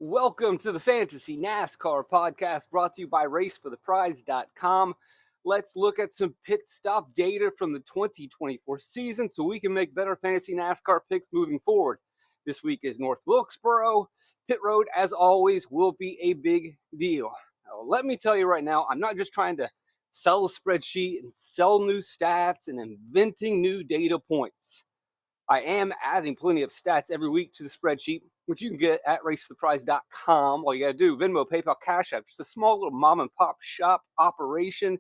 Welcome to the Fantasy NASCAR podcast brought to you by RaceForThePrize.com. Let's look at some pit stop data from the 2024 season so we can make better fantasy NASCAR picks moving forward. This week is North Wilkesboro. Pit road, as always, will be a big deal. Now, let me tell you right now, I'm not just trying to sell a spreadsheet and sell new stats and inventing new data points. I am adding plenty of stats every week to the spreadsheet, which you can get at racefortheprize.com. All you got to do, Venmo, PayPal, Cash App, just a small little mom and pop shop operation.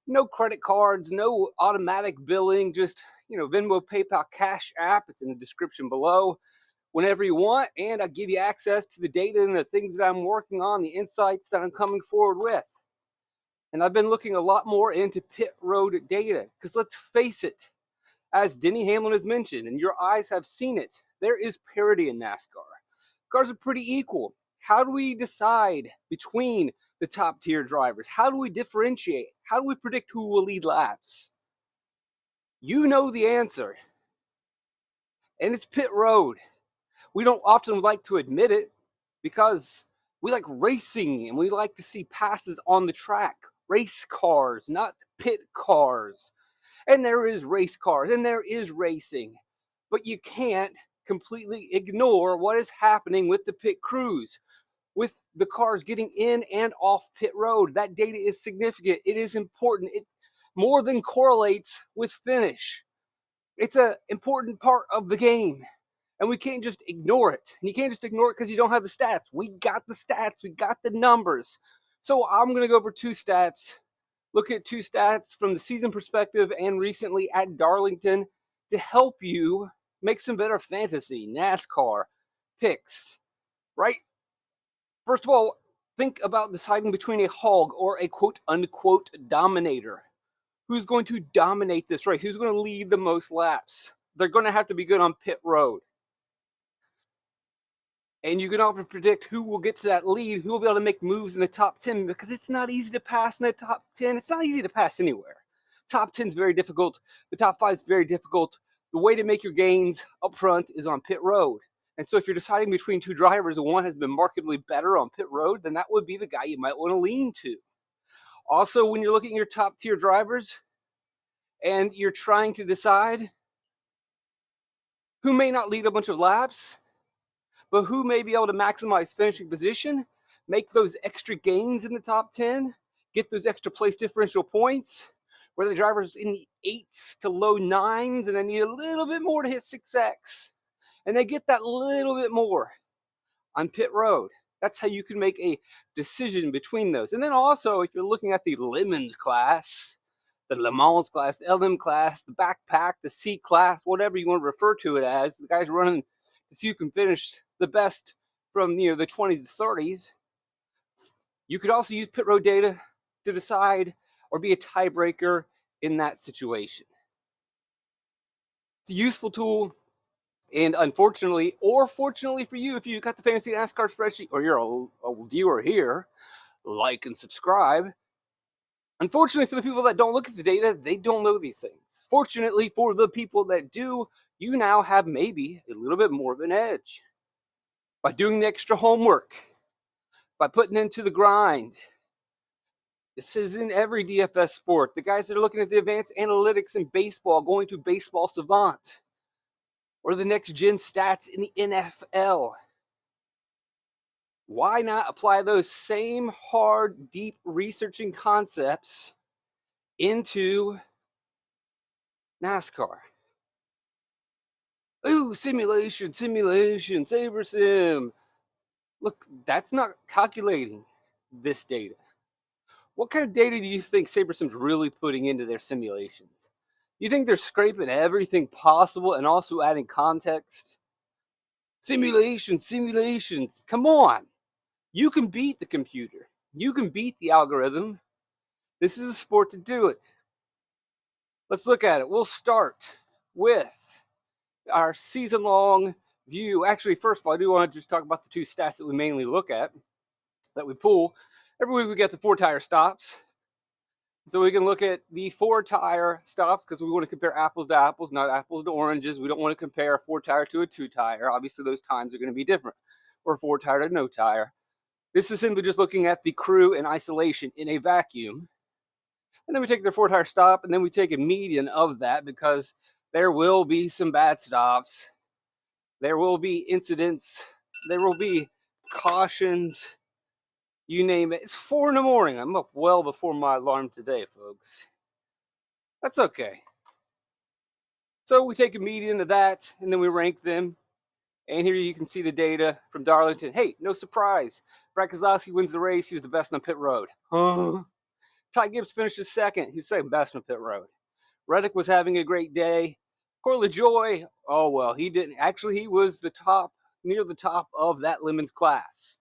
No credit cards, no automatic billing, just, Venmo, PayPal, Cash App. It's in the description below whenever you want. And I give you access to the data and the things that I'm working on, the insights that I'm coming forward with. And I've been looking a lot more into pit road data because let's face it, as Denny Hamlin has mentioned, and your eyes have seen it, there is parity in NASCAR. Cars are pretty equal. How do we decide between the top tier drivers? How do we differentiate? How do we predict who will lead laps? You know the answer. And it's pit road. We don't often like to admit it because we like racing and we like to see passes on the track. Race cars, not pit cars. And there is race cars and there is racing, but you can't completely ignore what is happening with the pit crews, with the cars getting in and off pit road. That data is significant. It is important. It more than correlates with finish. It's an important part of the game, and we can't just ignore it. And you can't just ignore it because you don't have the stats. We got the stats. We got the numbers. So I'm going to go over two stats. Look at two stats from the season perspective and recently at Darlington to help you make some better fantasy NASCAR picks, right? First of all, think about deciding between a hog or a quote-unquote dominator. Who's going to dominate this race? Who's going to lead the most laps? They're going to have to be good on pit road. And you can often predict who will get to that lead, who will be able to make moves in the top 10, because it's not easy to pass in the top 10. It's not easy to pass anywhere. Top 10 is very difficult. The top 5 is very difficult. The way to make your gains up front is on pit road. And so if you're deciding between two drivers and one has been markedly better on pit road, then that would be the guy you might want to lean to. Also, when you're looking at your top tier drivers and you're trying to decide who may not lead a bunch of laps, but who may be able to maximize finishing position, make those extra gains in the top 10, get those extra place differential points, where the driver's in the 8s to low 9s and they need a little bit more to hit 6X. And they get that little bit more on pit road. That's how you can make a decision between those. And then also, if you're looking at the Lemons class, the Le Mans class, the LM class, the backpack, the C class, whatever you want to refer to it as, the guys running to see who can finish the best from the 20s to 30s. You could also use pit road data to decide or be a tiebreaker in that situation. It's a useful tool, and unfortunately, or fortunately for you, if you got the Fantasy NASCAR spreadsheet or you're a viewer here, like and subscribe. Unfortunately for the people that don't look at the data, they don't know these things. Fortunately for the people that do, you now have maybe a little bit more of an edge. By doing the extra homework, by putting into the grind. This is in every DFS sport. The guys that are looking at the advanced analytics in baseball, going to Baseball Savant, or the next gen stats in the NFL. Why not apply those same hard, deep researching concepts into NASCAR? Ooh, simulation, Saber Sim. Look, that's not calculating this data. What kind of data do you think SaberSim's really putting into their simulations? You think they're scraping everything possible and also adding context? Simulations. Come on. You can beat the computer. You can beat the algorithm. This is a sport to do it. Let's look at it. We'll start with our season-long view. Actually, first of all, I do want to just talk about the two stats that we mainly look at, that we pull. Every week we get the 4-tire stops. So we can look at the 4-tire stops because we want to compare apples to apples, not apples to oranges. We don't want to compare a 4-tire to a 2-tire. Obviously, those times are going to be different. or 4 tire to no tire. This is simply just looking at the crew in isolation in a vacuum. And then we take their 4 tire stop, and then we take a median of that because there will be some bad stops. There will be incidents. There will be cautions. You name it. It's 4 in the morning. I'm up well before my alarm today, folks. That's okay. So we take a median of that, and then we rank them. And here you can see the data from Darlington. Hey, no surprise. Brad Keselowski wins the race. He was the best on pit road. Ty Gibbs finishes second. He's second best on pit road. Reddick was having a great day. Corey LaJoy, oh well, he didn't. Actually, he was near the top of that Lemons class.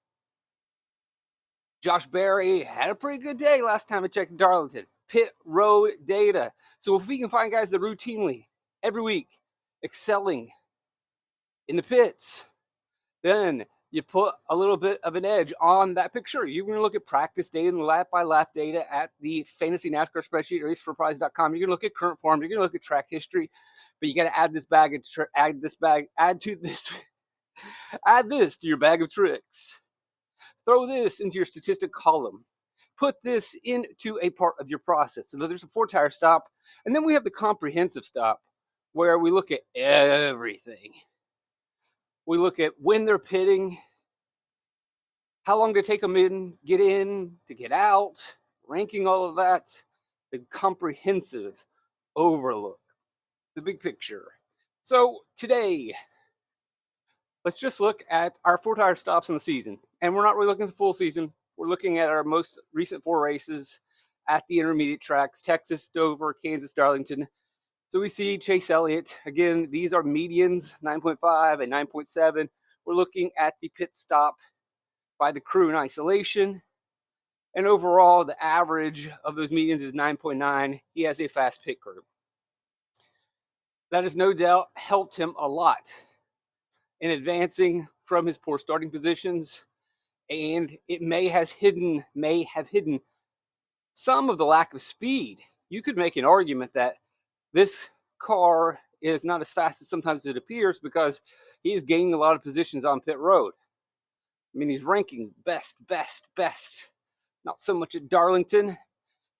Josh Berry had a pretty good day last time I checked Darlington. Pit road data. So if we can find guys that routinely, every week, excelling in the pits, then you put a little bit of an edge on that picture. You're going to look at practice data and lap-by-lap data at the fantasy NASCAR spreadsheet, raceforprize.com. You're going to look at current form. You're going to look at track history, but you got to add this to your bag of tricks. Throw this into your statistic column. Put this into a part of your process. So there's a 4 tire stop, and then we have the comprehensive stop where we look at everything. We look at when they're pitting, how long to take them get in, to get out, ranking all of that, the comprehensive overlook, the big picture. So today, let's just look at our 4 tire stops in the season. And we're not really looking at the full season. We're looking at our most recent 4 races at the intermediate tracks, Texas, Dover, Kansas, Darlington. So we see Chase Elliott. Again, these are medians, 9.5 and 9.7. We're looking at the pit stop by the crew in isolation. And overall, the average of those medians is 9.9. He has a fast pit crew. That has no doubt helped him a lot in advancing from his poor starting positions. And it may have hidden some of the lack of speed. You could make an argument that this car is not as fast as sometimes it appears because he is gaining a lot of positions on pit road. I mean, he's ranking best. Not so much at Darlington.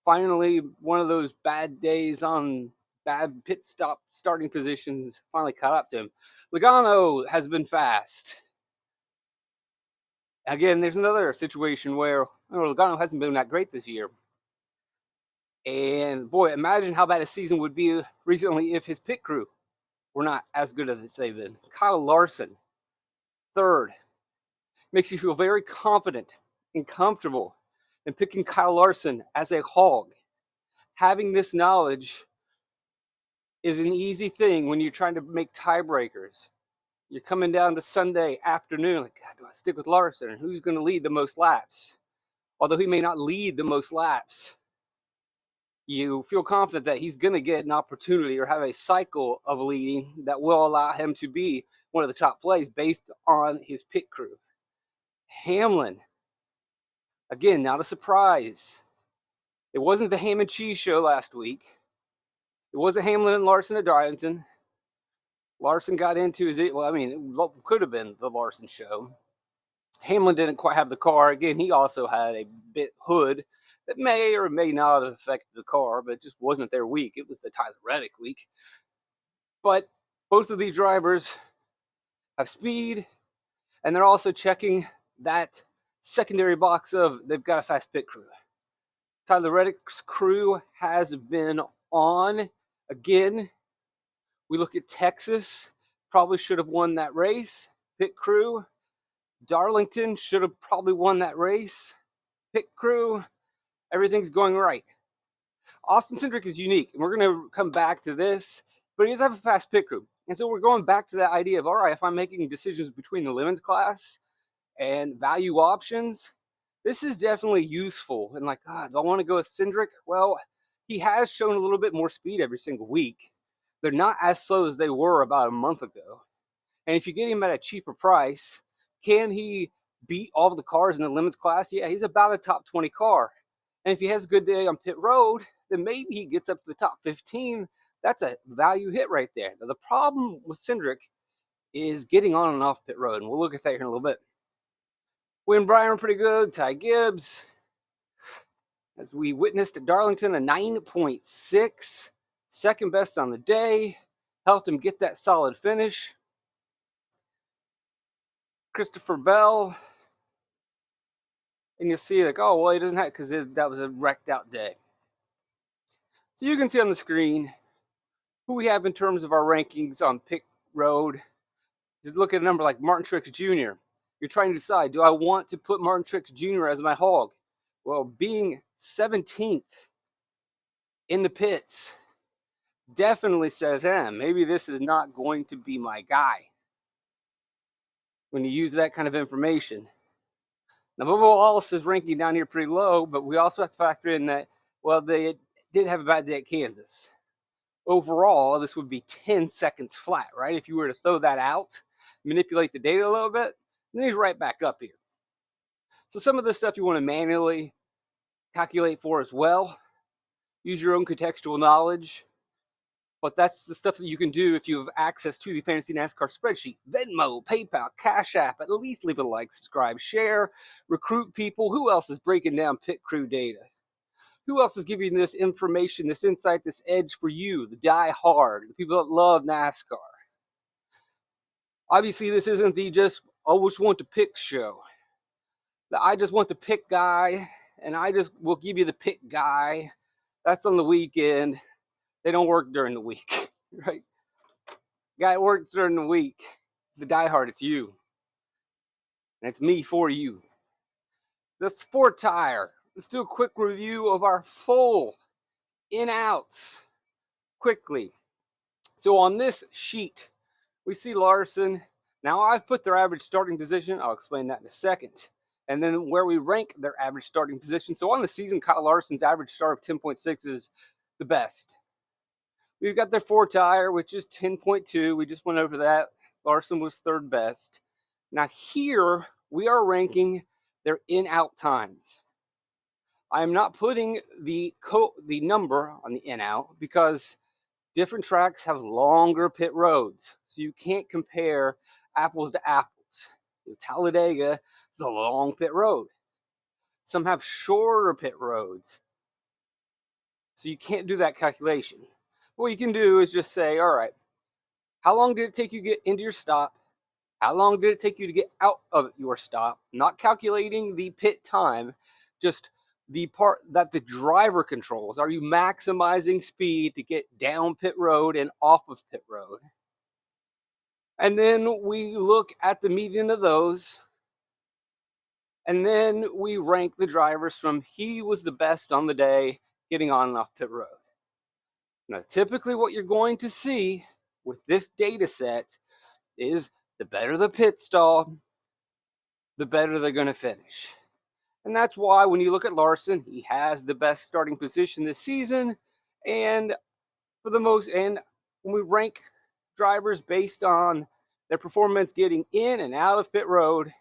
Finally, one of those bad days on bad pit stop starting positions finally caught up to him. Logano has been fast. Again, there's another situation where Logano hasn't been that great this year. And boy, imagine how bad a season would be recently if his pit crew were not as good as they've been. Kyle Larson, third. Makes you feel very confident and comfortable in picking Kyle Larson as a hog. Having this knowledge is an easy thing when you're trying to make tiebreakers. You're coming down to Sunday afternoon, like, God, do I stick with Larson? And who's going to lead the most laps? Although he may not lead the most laps, you feel confident that he's going to get an opportunity or have a cycle of leading that will allow him to be one of the top plays based on his pit crew. Hamlin, again, not a surprise. It wasn't the ham and cheese show last week. It wasn't Hamlin and Larson at Darlington. Larson got into it could have been the Larson show. Hamlin didn't quite have the car. Again, he also had a bit hood that may or may not have affected the car, but it just wasn't their week. It was the Tyler Reddick week. But both of these drivers have speed, and they're also checking that secondary box of they've got a fast pit crew. Tyler Reddick's crew has been on again. We look at Texas, probably should have won that race. Pit crew. Darlington should have probably won that race. Pit crew. Everything's going right. Austin Cindric is unique, and we're going to come back to this, but he does have a fast pit crew. And so we're going back to that idea of, all right, if I'm making decisions between the Lemons class and value options, this is definitely useful. And like, do I want to go with Cindric? Well, he has shown a little bit more speed every single week. They're not as slow as they were about a month ago. And if you get him at a cheaper price, can he beat all of the cars in the Lemons class? Yeah, he's about a top 20 car. And if he has a good day on pit road, then maybe he gets up to the top 15. That's a value hit right there. Now, the problem with Cindric is getting on and off pit road, and we'll look at that here in a little bit. Win Byron pretty good. Ty Gibbs, as we witnessed at Darlington, a 9.6, second best on the day. Helped him get that solid finish. Christopher Bell, and you'll see like, oh, well, he doesn't have, because that was a wrecked out day. So you can see on the screen who we have in terms of our rankings on Pick Road. You look at a number like Martin Truex Jr. You're trying to decide, do I want to put Martin Truex Jr. as my hog? Well, being 17th in the pits definitely says, maybe this is not going to be my guy when you use that kind of information. Now, Bubba Wallace is ranking down here pretty low, but we also have to factor in that, well, they did have a bad day at Kansas. Overall, this would be 10 seconds flat, right? If you were to throw that out, manipulate the data a little bit, then he's right back up here. So some of this stuff you want to manually calculate for as well. Use your own contextual knowledge. But that's the stuff that you can do if you have access to the Fantasy NASCAR spreadsheet. Venmo, PayPal, Cash App. At least leave a like, subscribe, share, recruit people. Who else is breaking down pit crew data? Who else is giving this information, this insight, this edge for you, the die-hard, the people that love NASCAR? Obviously, this isn't the just always want to pick show. The I just want to pick guy, and I just will give you the pick guy. That's on the weekend. They don't work during the week, right? Guy works during the week. The diehard, it's you. And it's me for you. The Sport Tire. Let's do a quick review of our full in-outs quickly. So on this sheet, we see Larson. Now I've put their average starting position. I'll explain that in a second. And then where we rank their average starting position. So on the season, Kyle Larson's average start of 10.6 is the best. We've got their 4 tire, which is 10.2. We just went over that. Larson was third best. Now here, we are ranking their in-out times. I am not putting the number on the in-out because different tracks have longer pit roads. So you can't compare apples to apples. Talladega is a long pit road. Some have shorter pit roads. So you can't do that calculation. What you can do is just say, all right, how long did it take you to get into your stop? How long did it take you to get out of your stop? Not calculating the pit time, just the part that the driver controls. Are you maximizing speed to get down pit road and off of pit road? And then we look at the median of those. And then we rank the drivers from he was the best on the day getting on and off pit road. Now, typically what you're going to see with this data set is the better the pit stall, the better they're going to finish. And that's why when you look at Larson, he has the best starting position this season. And when we rank drivers based on their performance getting in and out of pit road,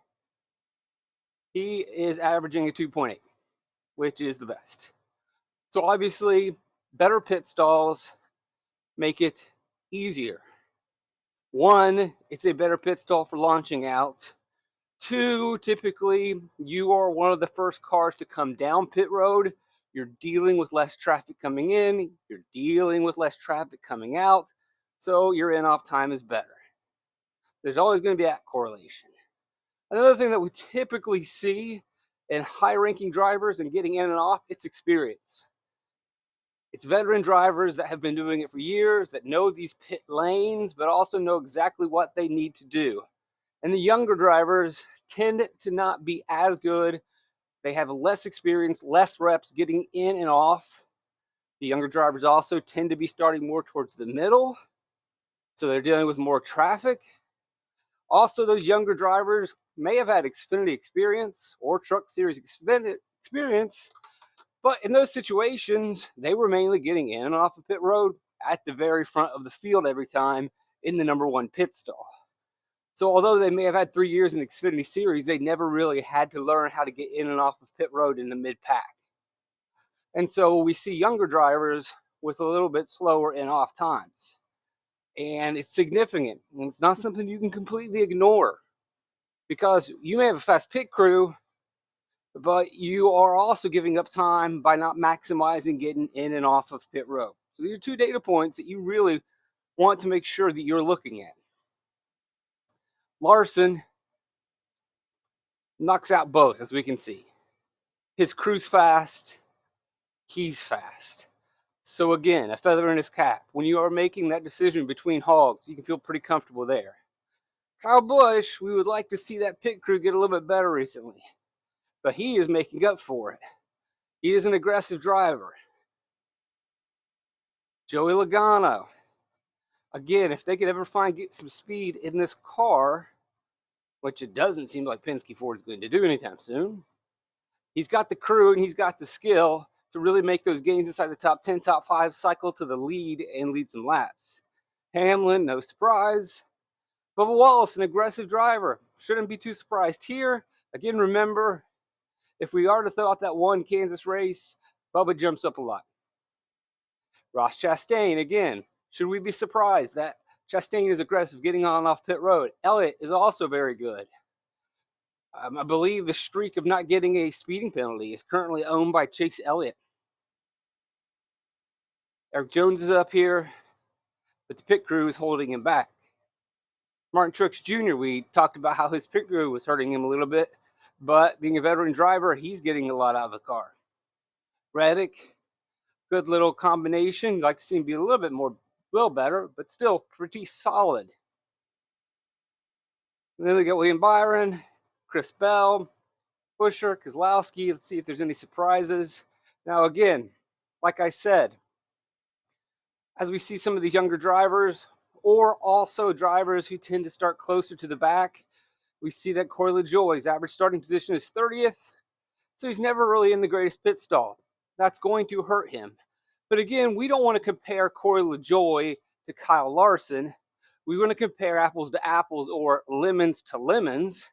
he is averaging a 2.8, which is the best. So obviously, better pit stalls make it easier. 1, it's a better pit stall for launching out. 2, typically, you are one of the first cars to come down pit road. You're dealing with less traffic coming in. You're dealing with less traffic coming out. So your in-off time is better. There's always going to be that correlation. Another thing that we typically see in high-ranking drivers and getting in and off, it's experience. It's veteran drivers that have been doing it for years, that know these pit lanes, but also know exactly what they need to do. And the younger drivers tend to not be as good. They have less experience, less reps getting in and off. The younger drivers also tend to be starting more towards the middle, so they're dealing with more traffic. Also, those younger drivers may have had Xfinity experience or Truck Series experience, but in those situations, they were mainly getting in and off the pit road at the very front of the field every time in the number 1 pit stall. So although they may have had 3 years in Xfinity Series, they never really had to learn how to get in and off of pit road in the mid-pack. And so we see younger drivers with a little bit slower in-off times. And it's significant. And it's not something you can completely ignore. because you may have a fast pit crew, but you are also giving up time by not maximizing getting in and off of pit road. So these are 2 data points that you really want to make sure that you're looking at. Larson knocks out both, as we can see. His crew's fast, he's fast. So again, a feather in his cap. When you are making that decision between hogs, you can feel pretty comfortable there. Kyle Busch, we would like to see that pit crew get a little bit better recently, but he is making up for it. He is an aggressive driver. Joey Logano, again, if they could ever get some speed in this car, which it doesn't seem like Penske Ford is going to do anytime soon, he's got the crew and he's got the skill to really make those gains inside the top 10, top 5, cycle to the lead and lead some laps. Hamlin, no surprise. Bubba Wallace, an aggressive driver. Shouldn't be too surprised here. Again, remember, if we are to throw out that one Kansas race, Bubba jumps up a lot. Ross Chastain, again, should we be surprised that Chastain is aggressive getting on and off pit road? Elliott is also very good. I believe the streak of not getting a speeding penalty is currently owned by Chase Elliott. Eric Jones is up here, but the pit crew is holding him back. Martin Truex Jr., we talked about how his pit crew was hurting him a little bit, but being a veteran driver, he's getting a lot out of the car. Reddick, good little combination. Like to see him be a little better, but still pretty solid. And then we got William Byron, Chris Bell, Buescher, Keselowski. Let's see if there's any surprises. Now, again, like I said, as we see some of these younger drivers, or also drivers who tend to start closer to the back, we see that Corey LaJoie's average starting position is 30th, so he's never really in the greatest pit stall. That's going to hurt him. But again, we don't want to compare Corey LaJoie to Kyle Larson. We want to compare apples to apples or lemons to lemons.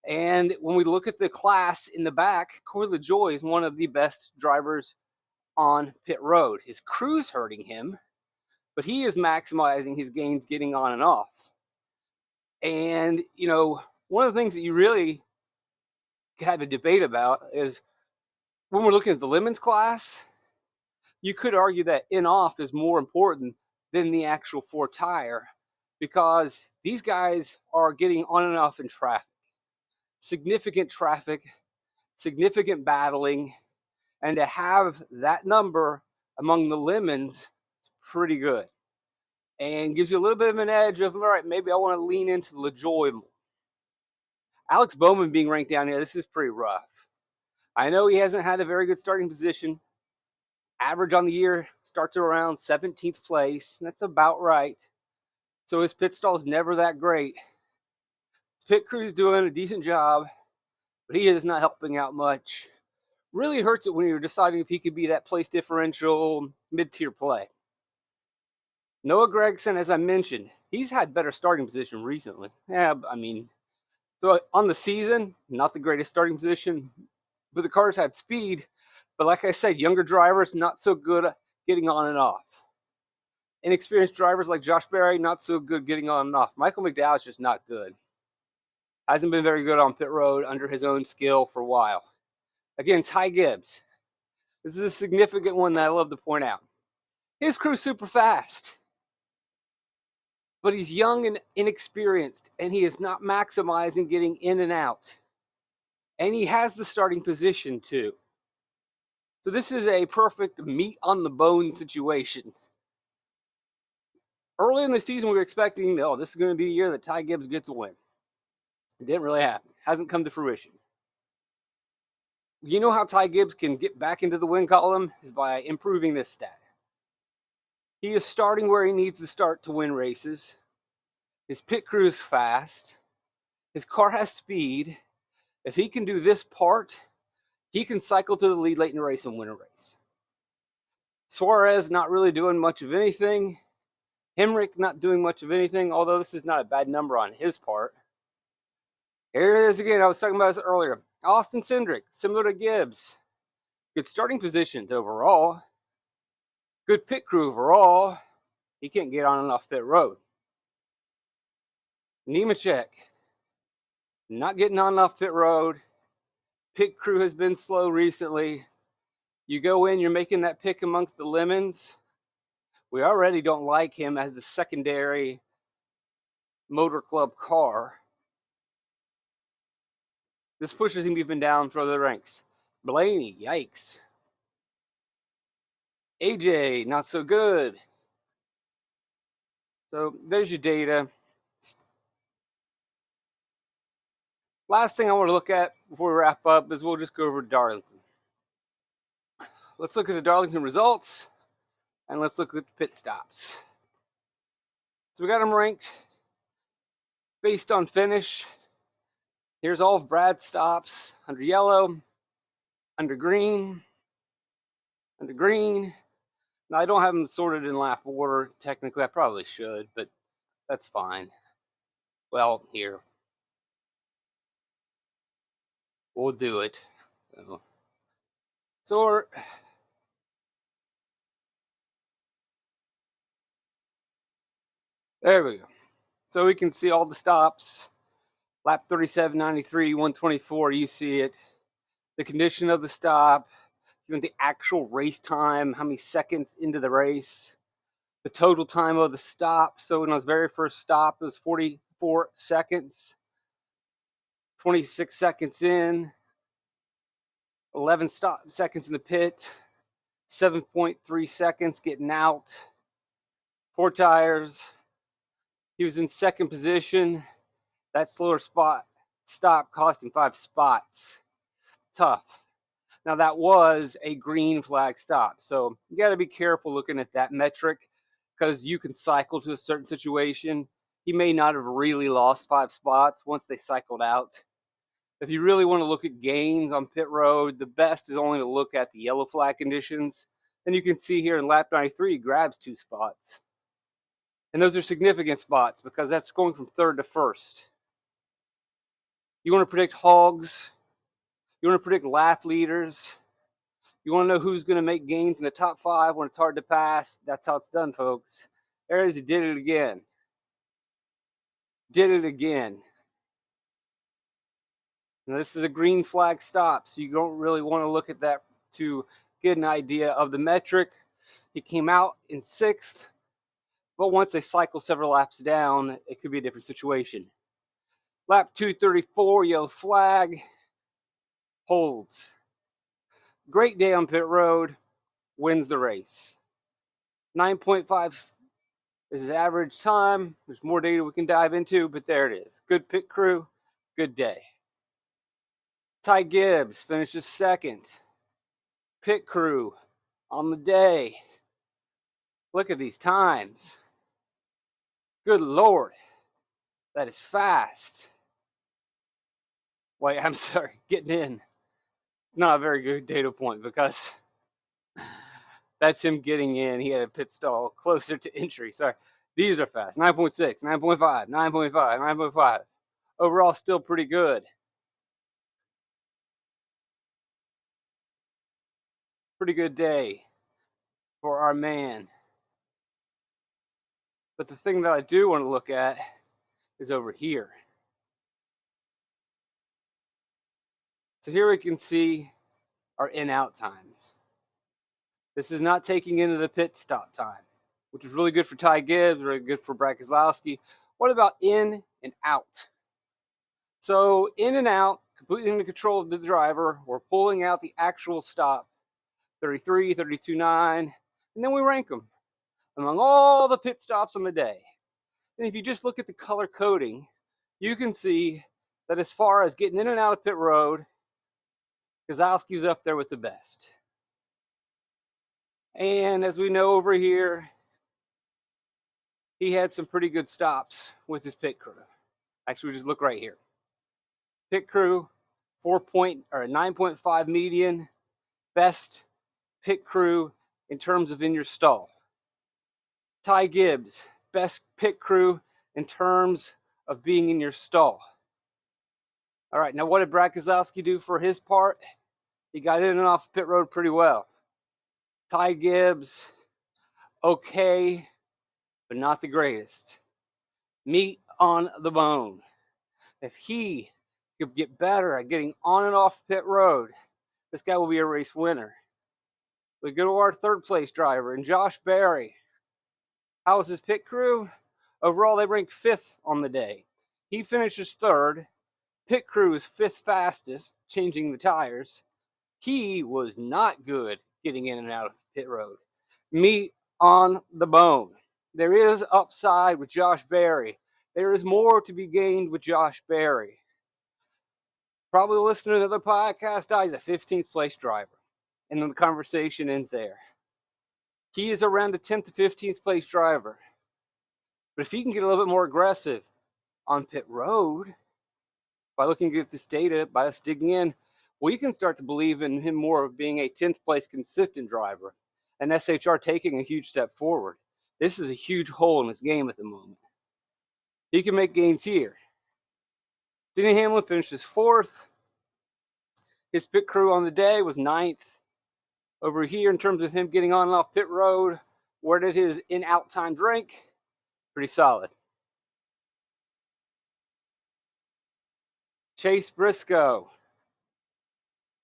And when we look at the class in the back, Corey LaJoie is one of the best drivers on pit road. His crew's hurting him, but he is maximizing his gains getting on and off. And, you know, one of the things that you really have a debate about is when we're looking at the lemons class, you could argue that in off is more important than the actual 4 tire because these guys are getting on and off in traffic. Significant traffic, significant battling, and to have that number among the lemons is pretty good and gives you a little bit of an edge of, all right, maybe I want to lean into LaJoie more. Alex Bowman being ranked down here, this is pretty rough. I know he hasn't had a very good starting position. Average on the year starts around 17th place, and that's about right. So his pit stall is never that great. His pit crew is doing a decent job, but he is not helping out much. Really hurts it when you're deciding if he could be that place differential mid-tier play. Noah Gragson, as I mentioned, he's had better starting position recently. Yeah, I mean, so on the season, not the greatest starting position, but the cars had speed. But like I said, younger drivers, not so good at getting on and off. Inexperienced drivers like Josh Berry, not so good getting on and off. Michael McDowell is just not good. Hasn't been very good on pit road under his own skill for a while. Again, Ty Gibbs. This is a significant one that I love to point out. His crew's super fast, but he's young and inexperienced, and he is not maximizing getting in and out. And he has the starting position too. So this is a perfect meat on the bone situation. Early in the season, we were expecting, this is going to be the year that Ty Gibbs gets a win. It didn't really happen. Hasn't come to fruition. You know how Ty Gibbs can get back into the win column is by improving this stat. He is starting where he needs to start to win races. His pit crew is fast. His car has speed. If he can do this part, he can cycle to the lead late in the race and win a race. Suarez not really doing much of anything. Hemrick not doing much of anything, although this is not a bad number on his part. Here it is again. I was talking about this earlier. Austin Cindric, similar to Gibbs. Good starting positions overall. Good pit crew overall. He can't get on and off pit road. Nemechek. Not getting on off pit road. Pit crew has been slow recently. You go in, you're making that pick amongst the lemons. We already don't like him as the secondary motor club car. This pushes him even down further the ranks. Blaney, yikes. AJ, not so good. So there's your data. Last thing I want to look at before we wrap up is we'll just go over Darlington. Let's look at the Darlington results, and let's look at the pit stops. So we got them ranked based on finish. Here's all of Brad's stops under yellow, under green, under green. Now, I don't have them sorted in lap order. Technically, I probably should, but that's fine. Well, here. We'll do it. So, sort. There we go. So we can see all the stops. Lap 37, 93, 124, you see it. The condition of the stop, even the actual race time, how many seconds into the race, the total time of the stop. So when his very first stop, it was 44 seconds, 26 seconds in, 11 seconds in the pit, 7.3 seconds getting out, 4 tires. He was in second position. That slower stop cost him 5 spots. Tough. Now, that was a green flag stop. So you got to be careful looking at that metric because you can cycle to a certain situation. He may not have really lost 5 spots once they cycled out. If you really want to look at gains on pit road, the best is only to look at the yellow flag conditions. And you can see here in lap 93, he grabs 2 spots. And those are significant spots because that's going from third to first. You want to predict hogs. You want to predict lap leaders. You want to know who's going to make gains in the top 5 when it's hard to pass. That's how it's done, folks. Aries did it again. Did it again. Now, this is a green flag stop, so you don't really want to look at that to get an idea of the metric. He came out in 6th, but once they cycle several laps down, it could be a different situation. Lap 234, yellow flag, holds. Great day on pit road, wins the race. 9.5 is his average time. There's more data we can dive into, but there it is. Good pit crew, good day. Ty Gibbs finishes 2nd. Pit crew on the day. Look at these times. Good Lord, that is fast. Wait, I'm sorry, getting in. It's not a very good data point because that's him getting in. He had a pit stall closer to entry. Sorry, these are fast. 9.6, 9.5, 9.5, 9.5. Overall, still pretty good. Pretty good day for our man. But the thing that I do want to look at is over here. So here we can see our in-out times. This is not taking into the pit stop time, which is really good for Ty Gibbs, really good for Brad Keselowski. What about in and out? So in and out, completely in the control of the driver. We're pulling out the actual stop, 33, 32.9, and then we rank them among all the pit stops on the day. And if you just look at the color coding, you can see that as far as getting in and out of pit road, Keselowski's up there with the best. And as we know over here, he had some pretty good stops with his pit crew. Actually, we just look right here. Pit crew, 9.5 median, best pit crew in terms of in your stall. Ty Gibbs, best pit crew in terms of being in your stall. All right, now what did Brad Keselowski do for his part? He got in and off pit road pretty well. Ty Gibbs, okay, but not the greatest. Meat on the bone. If he Could get better at getting on and off pit road. This guy will be a race winner. We go to our third place driver, and Josh Berry. How was his pit crew? Overall, they ranked 5th on the day. He finishes 3rd. Pit crew is 5th fastest, changing the tires. He was not good getting in and out of pit road. Meat on the bone. There is upside with Josh Berry. There is more to be gained with Josh Berry. Probably listen to another podcast. He's a 15th place driver. And then the conversation ends there. He is around a 10th to 15th place driver. But if he can get a little bit more aggressive on pit road, by looking at this data, by us digging in, we can start to believe in him more of being a 10th place consistent driver, and SHR taking a huge step forward. This is a huge hole in his game at the moment. He can make gains here. Denny Hamlin finishes 4th. His pit crew on the day was 9th. Over here, in terms of him getting on and off pit road, where did his in-out times rank? Pretty solid. Chase Briscoe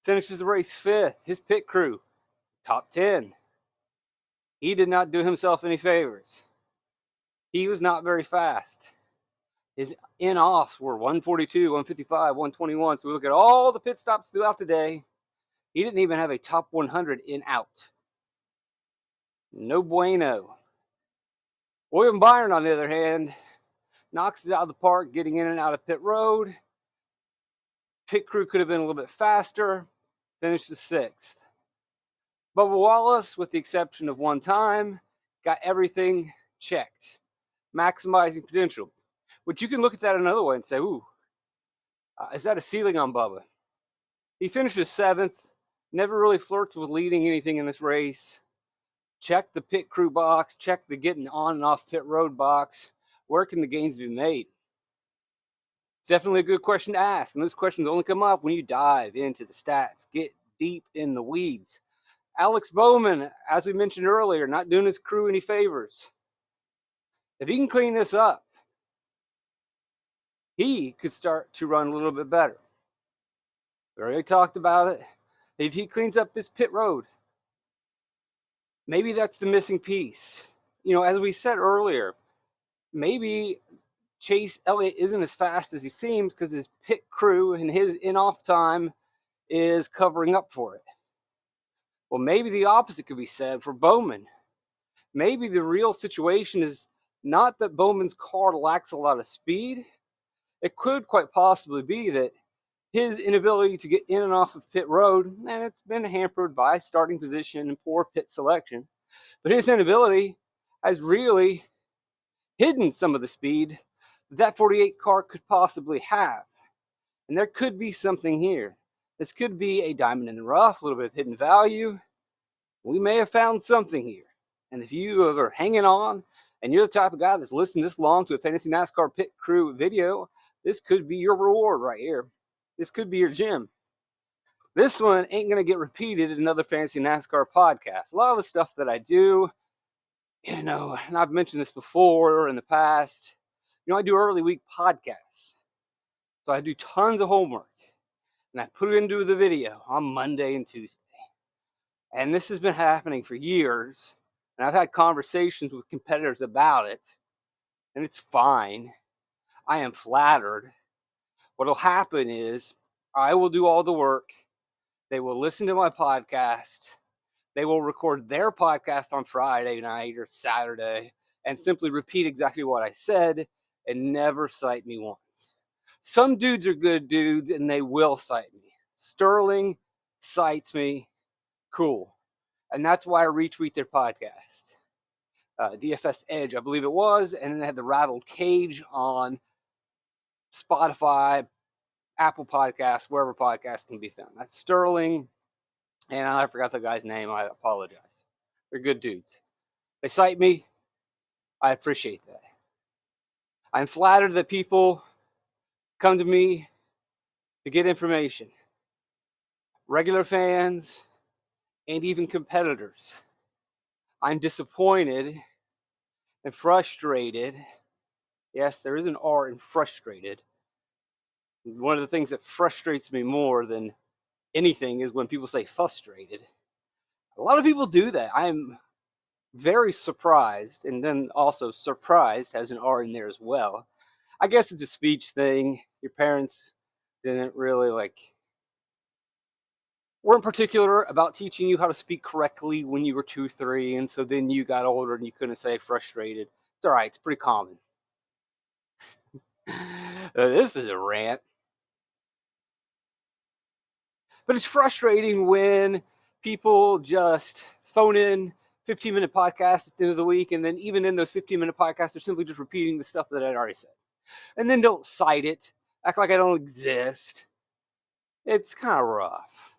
finishes the race 5th. His pit crew, top 10. He did not do himself any favors. He was not very fast. His in-offs were 142, 155, 121. So we look at all the pit stops throughout the day. He didn't even have a top 100 in-out. No bueno. William Byron, on the other hand, knocks it out of the park, getting in and out of pit road. Pit crew could have been a little bit faster. Finished 6th. Bubba Wallace, with the exception of one time, got everything checked. Maximizing potential. Which you can look at that another way and say, ooh, is that a ceiling on Bubba? He finishes 7th. Never really flirts with leading anything in this race. Check the pit crew box. Check the getting on and off pit road box. Where can the gains be made? It's definitely a good question to ask. And those questions only come up when you dive into the stats. Get deep in the weeds. Alex Bowman, as we mentioned earlier, not doing his crew any favors. If he can clean this up, he could start to run a little bit better. We already talked about it. If he cleans up his pit road, maybe that's the missing piece. You know, as we said earlier, maybe Chase Elliott isn't as fast as he seems because his pit crew and his in-off time is covering up for it. Well, maybe the opposite could be said for Bowman. Maybe the real situation is not that Bowman's car lacks a lot of speed. It could quite possibly be that his inability to get in and off of pit road, and it's been hampered by starting position and poor pit selection, but his inability has really hidden some of the speed that 48 car could possibly have. And there could be something here. This could be a diamond in the rough, a little bit of hidden value. We may have found something here. And if you are hanging on and you're the type of guy that's listened this long to a Fantasy NASCAR Pit Crew video, this could be your reward right here. This could be your gem. This one ain't going to get repeated in another Fantasy NASCAR podcast. A lot of the stuff that I do, you know, and I've mentioned this before in the past, you know, I do early week podcasts. So I do tons of homework and I put it into the video on Monday and Tuesday. And this has been happening for years. And I've had conversations with competitors about it. And it's fine. I am flattered. What'll happen is I will do all the work. They will listen to my podcast. They will record their podcast on Friday night or Saturday and simply repeat exactly what I said and never cite me once. Some dudes are good dudes and they will cite me. Sterling cites me. Cool. And that's why I retweet their podcast. DFS Edge, I believe it was. And then they had the Rattled Cage on Spotify, Apple Podcasts, wherever podcasts can be found. That's Sterling. And I forgot the guy's name. I apologize. They're good dudes. They cite me. I appreciate that. I'm flattered that people come to me to get information. Regular fans and even competitors. I'm disappointed and frustrated. Yes, there is an R in frustrated. One of the things that frustrates me more than anything is when people say frustrated. A lot of people do that. I'm very surprised, and then also surprised has an R in there as well. I guess it's a speech thing. Your parents didn't really weren't particular about teaching you how to speak correctly when you were 2, 3, and so then you got older and you couldn't say frustrated. It's all right. It's pretty common. This is a rant, but it's frustrating when people just phone in 15-minute podcasts at the end of the week, and then even in those 15-minute podcasts, they're simply just repeating the stuff that I'd already said, and then don't cite it, act like I don't exist. It's kind of rough.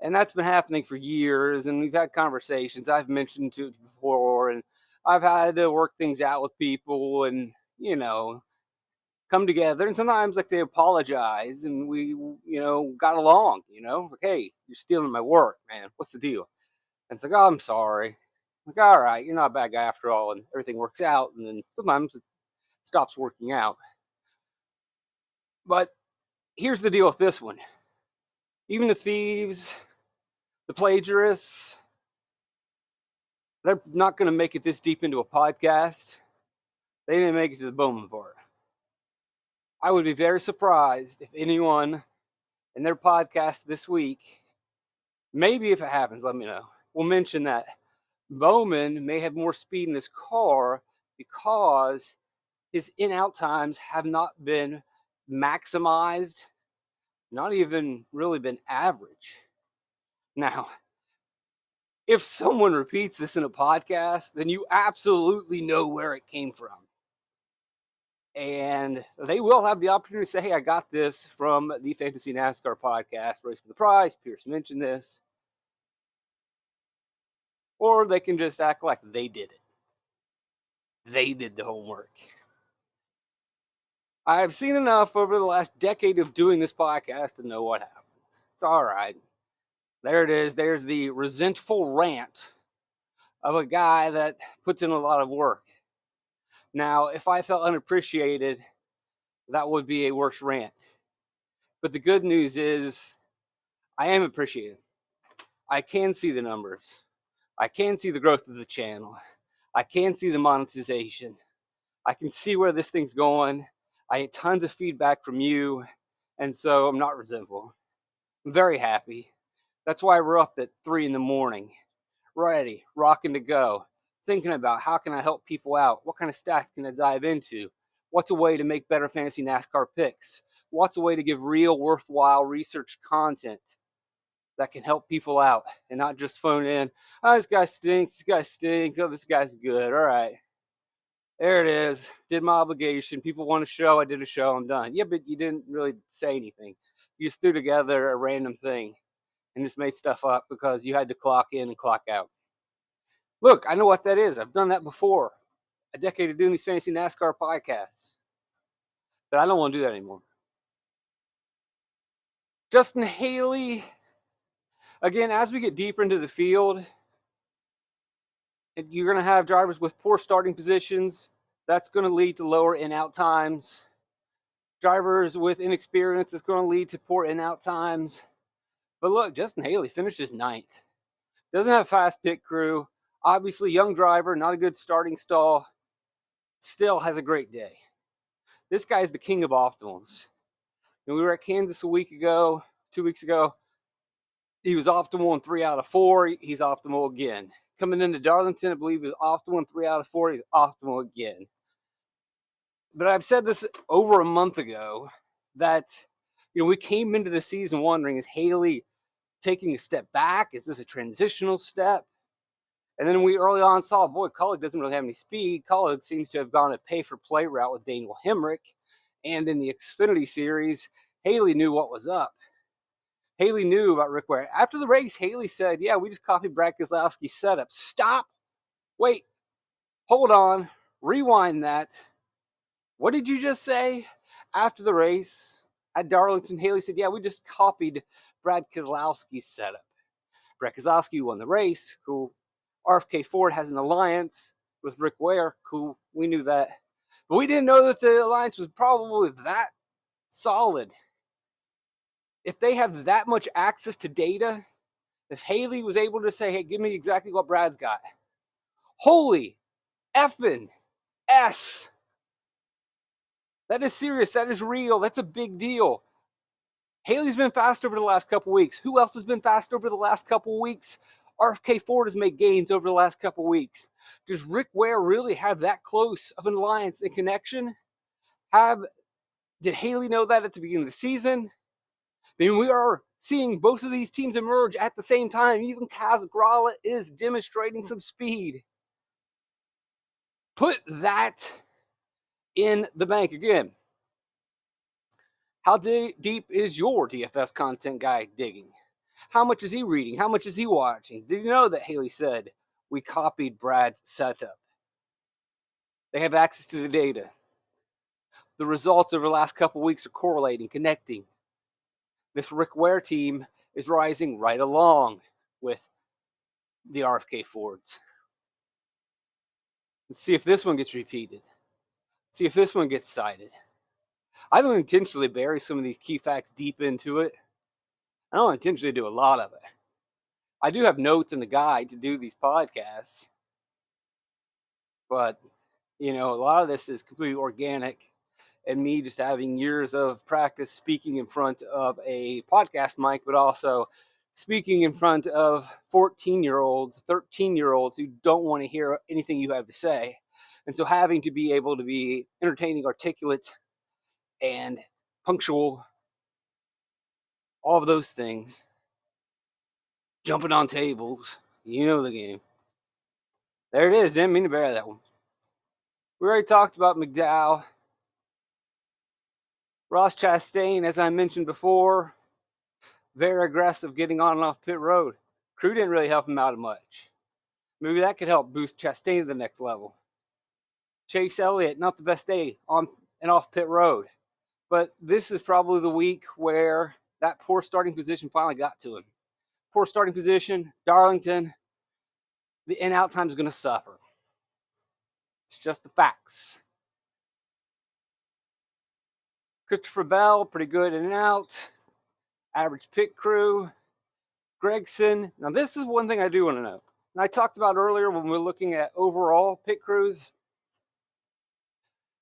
And that's been happening for years, and we've had conversations. I've mentioned it before, and I've had to work things out with people and, come together. And sometimes they apologize and we, got along, hey, you're stealing my work, man. What's the deal? And it's like, oh, I'm sorry. Like, all right, you're not a bad guy after all, and everything works out. And then sometimes it stops working out. But here's the deal with this one. Even the thieves, the plagiarists, they're not going to make it this deep into a podcast. They didn't make it to the Bowman part. I would be very surprised if anyone in their podcast this week, maybe if it happens, let me know, will mention that Bowman may have more speed in his car because his in-out times have not been maximized, not even really been average. Now, if someone repeats this in a podcast, then you absolutely know where it came from. And they will have the opportunity to say, hey, I got this from the Fantasy NASCAR podcast, Race for the Prize. Pierce mentioned this. Or they can just act like they did it. They did the homework. I've seen enough over the last decade of doing this podcast to know what happens. It's all right. There it is. There's the resentful rant of a guy that puts in a lot of work. Now, if I felt unappreciated, that would be a worse rant. But the good news is I am appreciated. I can see the numbers. I can see the growth of the channel. I can see the monetization. I can see where this thing's going. I get tons of feedback from you, and so I'm not resentful. I'm very happy. That's why we're up at 3 in the morning, ready, rocking to go, thinking about how can I help people out? What kind of stats can I dive into? What's a way to make better fantasy NASCAR picks? What's a way to give real, worthwhile research content that can help people out and not just phone in, oh, this guy stinks, oh, this guy's good, all right. There it is. Did my obligation. People want a show. I did a show. I'm done. Yeah, but you didn't really say anything. You just threw together a random thing and just made stuff up because you had to clock in and clock out. Look, I know what that is. I've done that before. A decade of doing these fantasy NASCAR podcasts. But I don't want to do that anymore. Justin Haley, again, as we get deeper into the field, you're going to have drivers with poor starting positions. That's going to lead to lower in-out times. Drivers with inexperience is going to lead to poor in-out times. But look, Justin Haley finishes 9th. Doesn't have a fast pit crew. Obviously, young driver, not a good starting stall. Still has a great day. This guy's the king of optimals. And we were at Kansas a week ago, 2 weeks ago. He was optimal in 3 out of 4. He's optimal again. Coming into Darlington, I believe he was optimal in 3 out of 4. He's optimal again. But I've said this over a month ago that, we came into the season wondering, is Haley taking a step back? Is this a transitional step? And then we early on saw, boy, Colleague doesn't really have any speed. Colleague seems to have gone a pay-for-play route with Daniel Hemrick. And in the Xfinity series, Haley knew what was up. Haley knew about Rick Ware. After the race, Haley said, yeah, we just copied Brad Keselowski's setup. Stop. Wait. Hold on. Rewind that. What did you just say? After the race at Darlington, Haley said, yeah, we just copied Brad Keselowski's setup. Brad Keselowski won the race. Cool. RFK Ford has an alliance with Rick Ware. Cool. We knew that. But we didn't know that the alliance was probably that solid. If they have that much access to data, if Haley was able to say, hey, give me exactly what Brad's got, holy effing S. That is serious. That is real. That's a big deal. Haley's been fast over the last couple weeks. Who else has been fast over the last couple weeks? RFK Ford has made gains over the last couple weeks. Does Rick Ware really have that close of an alliance and connection? Did Haley know that at the beginning of the season? I mean, we are seeing both of these teams emerge at the same time. Even Kaz Grala is demonstrating some speed. Put that in the bank again. How deep is your DFS content guy digging? How much is he reading? How much is he watching? Did you know that Haley said we copied Brad's setup? They have access to the data. The results over the last couple weeks are correlating, connecting. This Rick Ware team is rising right along with the RFK Fords. Let's see if this one gets repeated. See if this one gets cited. I don't intentionally bury some of these key facts deep into it. I don't intentionally do a lot of it. I do have notes in the guide to do these podcasts. But, a lot of this is completely organic. And me just having years of practice speaking in front of a podcast mic, but also speaking in front of 14-year-olds, 13-year-olds who don't want to hear anything you have to say. And so having to be able to be entertaining, articulate, and punctual, all of those things, jumping on tables, you know the game. There it is. Didn't mean to bear that one. We already talked about McDowell. Ross Chastain, as I mentioned before, very aggressive getting on and off pit road. Crew didn't really help him out much. Maybe that could help boost Chastain to the next level. Chase Elliott, not the best day on and off pit road. But this is probably the week where that poor starting position finally got to him. Poor starting position, Darlington, the in-out time is going to suffer. It's just the facts. Christopher Bell, pretty good in and out. Average pit crew. Gregson. Now, this is one thing I do want to know. And I talked about earlier when we were looking at overall pit crews.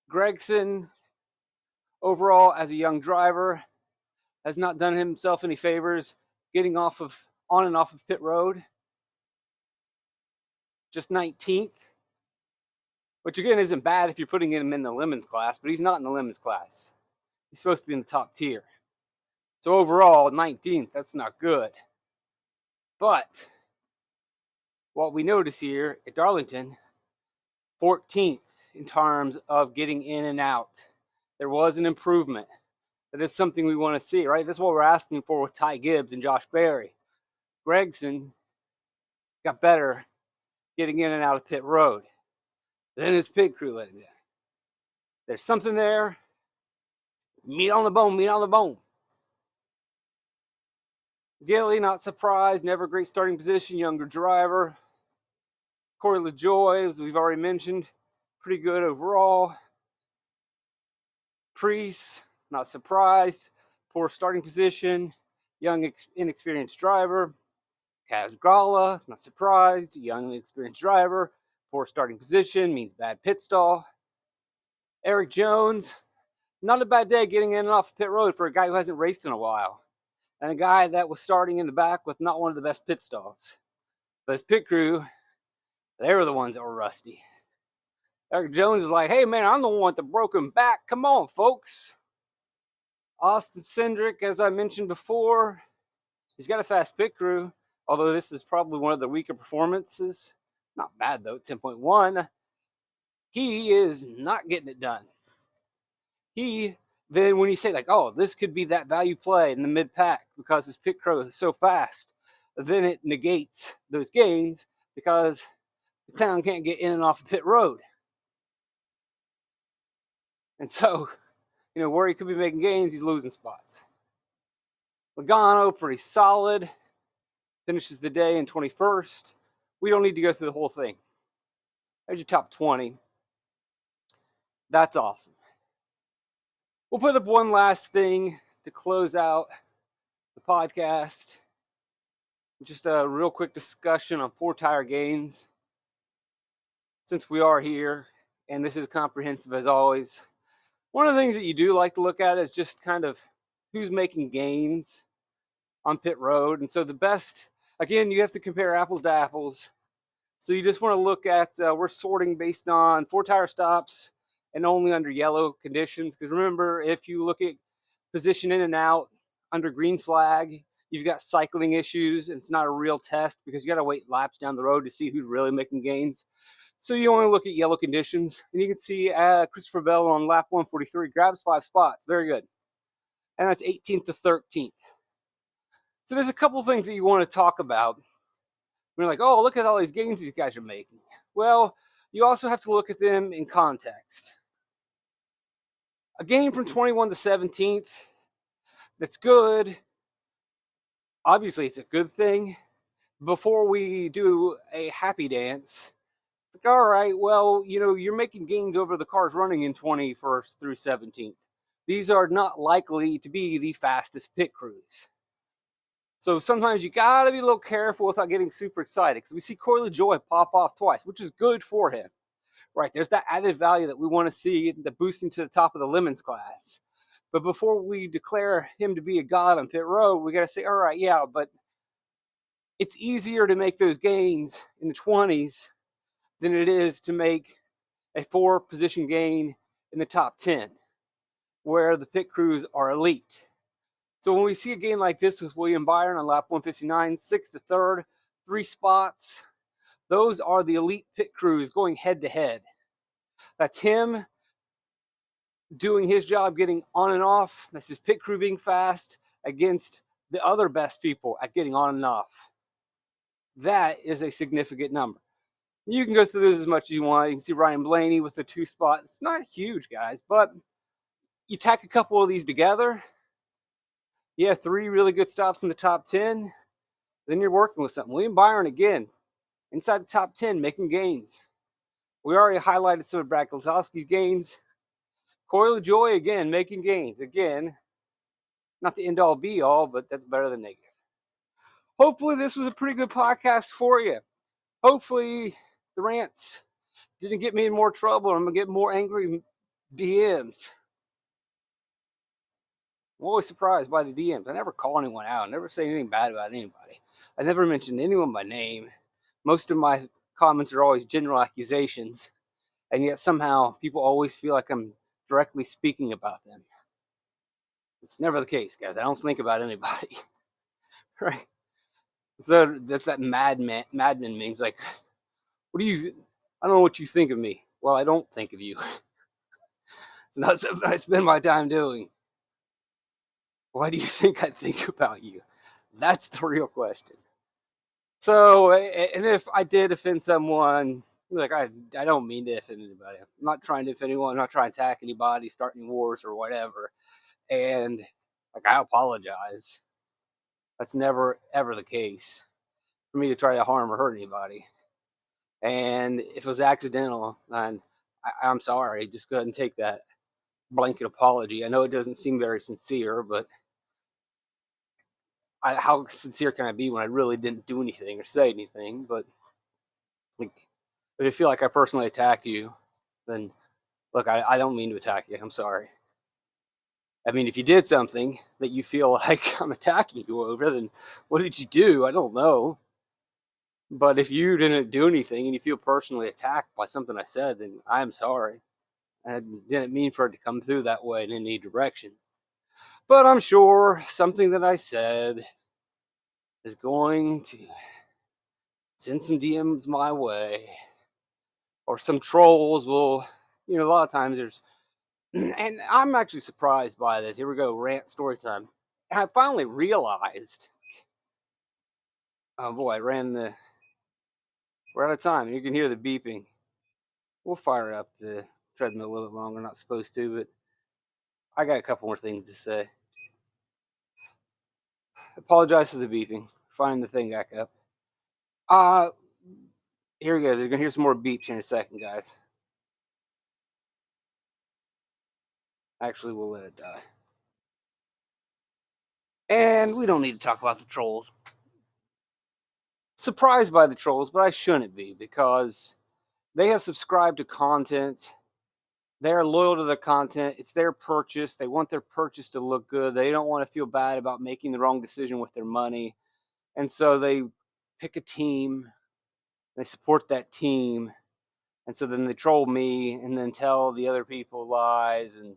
Gregson, overall, as a young driver, has not done himself any favors getting on and off of pit road. Just 19th. Which, again, isn't bad if you're putting him in the Lemons class, but he's not in the Lemons class. He's supposed to be in the top tier. So overall, 19th, that's not good. But what we notice here at Darlington, 14th in terms of getting in and out. There was an improvement. That is something we want to see, right? That's what we're asking for with Ty Gibbs and Josh Berry. Gregson got better getting in and out of pit road. Then his pit crew let him down. There's something there. Meat on the bone, meat on the bone. Gilly, not surprised. Never great starting position. Younger driver. Corey LaJoy, as we've already mentioned, pretty good overall. Priest, not surprised. Poor starting position. Young, inexperienced driver. Kaz Grala, not surprised. Young, inexperienced driver. Poor starting position means bad pit stall. Eric Jones, not a bad day getting in and off pit road for a guy who hasn't raced in a while. And a guy that was starting in the back with not one of the best pit stalls. But his pit crew, they were the ones that were rusty. Eric Jones is like, hey man, I'm the one with the broken back. Come on, folks. Austin Cindric, as I mentioned before, he's got a fast pit crew, although this is probably one of the weaker performances. Not bad though, 10.1. He is not getting it done. Then when you say like, oh, this could be that value play in the mid-pack because his pit crew is so fast, then it negates those gains because the clown can't get in and off the pit road. And so, where he could be making gains, he's losing spots. Logano, pretty solid. Finishes the day in 21st. We don't need to go through the whole thing. There's your top 20. That's awesome. We'll put up one last thing to close out the podcast. Just a real quick discussion on 4-tire gains. Since we are here, and this is comprehensive as always, one of the things that you do like to look at is just kind of who's making gains on pit road. And so the best, again, you have to compare apples to apples. So you just want to look at, we're sorting based on 4-tire stops and only under yellow conditions. Because remember, if you look at position in and out under green flag, you've got cycling issues, and it's not a real test because you got to wait laps down the road to see who's really making gains. So you only look at yellow conditions, and you can see Christopher Bell on lap 143 grabs 5 spots. Very good. And that's 18th to 13th. So there's a couple things that you want to talk about. We're like, oh, look at all these gains these guys are making. Well, you also have to look at them in context. A gain from 21 to 17th, that's good. Obviously, it's a good thing. Before we do a happy dance, it's like, all right, well, you're making gains over the cars running in 21st through 17th. These are not likely to be the fastest pit crews. So sometimes you got to be a little careful without getting super excited, because we see Corey LaJoie pop off twice, which is good for him. Right, there's that added value that we want to see, the boosting to the top of the Lemons class. But before we declare him to be a god on pit road, we got to say, all right, yeah, but it's easier to make those gains in the 20s than it is to make a 4-position gain in the top 10, where the pit crews are elite. So when we see a gain like this with William Byron on lap 159, 6th to 3rd, 3 spots, those are the elite pit crews going head to head. That's him doing his job, getting on and off. That's his pit crew being fast against the other best people at getting on and off. That is a significant number. You can go through this as much as you want. You can see Ryan Blaney with the 2 spot. It's not huge, guys, but you tack a couple of these together. You have 3 really good stops in the top 10. Then you're working with something. William Byron, again, inside the top 10, making gains. We already highlighted some of Brad Keselowski's gains. Corey LaJoie, again, making gains. Again, not the end-all, be-all, but that's better than negative. Hopefully this was a pretty good podcast for you. Hopefully the rants didn't get me in more trouble. I'm going to get more angry DMs. I'm always surprised by the DMs. I never call anyone out. I never say anything bad about anybody. I never mention anyone by name. Most of my comments are always general accusations, and yet somehow people always feel like I'm directly speaking about them. It's never the case, guys. I don't think about anybody. Right? So that's that madman memes. Like, I don't know what you think of me. Well, I don't think of you. It's not something I spend my time doing. Why do you think I think about you? That's the real question. So, and if I did offend someone, like I don't mean to offend anybody. I'm not trying to offend anyone. I'm not trying to attack anybody, start any wars or whatever. And like, I apologize. That's never ever the case for me to try to harm or hurt anybody. And if it was accidental, then I'm sorry. Just go ahead and take that blanket apology. I know it doesn't seem very sincere, but how sincere can I be when I really didn't do anything or say anything? But like, if I feel like I personally attacked you, then look, I don't mean to attack you. I'm sorry. I mean, if you did something that you feel like I'm attacking you over, then what did you do? I don't know. But if you didn't do anything and you feel personally attacked by something I said, then I'm sorry. I didn't mean for it to come through that way in any direction. But I'm sure something that I said is going to send some DMs my way. Or some trolls will, a lot of times there's, and I'm actually surprised by this. Here we go, rant story time. I finally realized, oh boy, we're out of time. You can hear the beeping. We'll fire up the treadmill a little bit longer. Not supposed to, but I got a couple more things to say. Apologize for the beeping. Find the thing back up. Here we go. They're gonna hear some more beeps in a second, guys. Actually, we'll let it die. And we don't need to talk about the trolls. Surprised by the trolls, but I shouldn't be, because they have subscribed to content. They're loyal to their content. It's their purchase. They want their purchase to look good. They don't want to feel bad about making the wrong decision with their money. And so they pick a team. They support that team. And so then they troll me and then tell the other people lies. And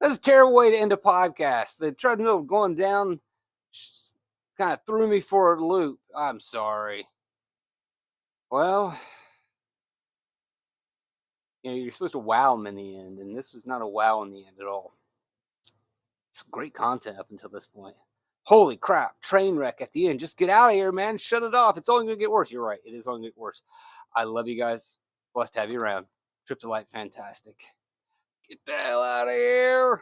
that's a terrible way to end a podcast. The treadmill going down kind of threw me for a loop. I'm sorry. Well, you're supposed to wow them in the end, and this was not a wow in the end at all. It's great content up until this point. Holy crap, train wreck at the end. Just get out of here, man. Shut it off. It's only going to get worse. You're right. It is only going to get worse. I love you guys. Blessed to have you around. Trip to Light, fantastic. Get the hell out of here.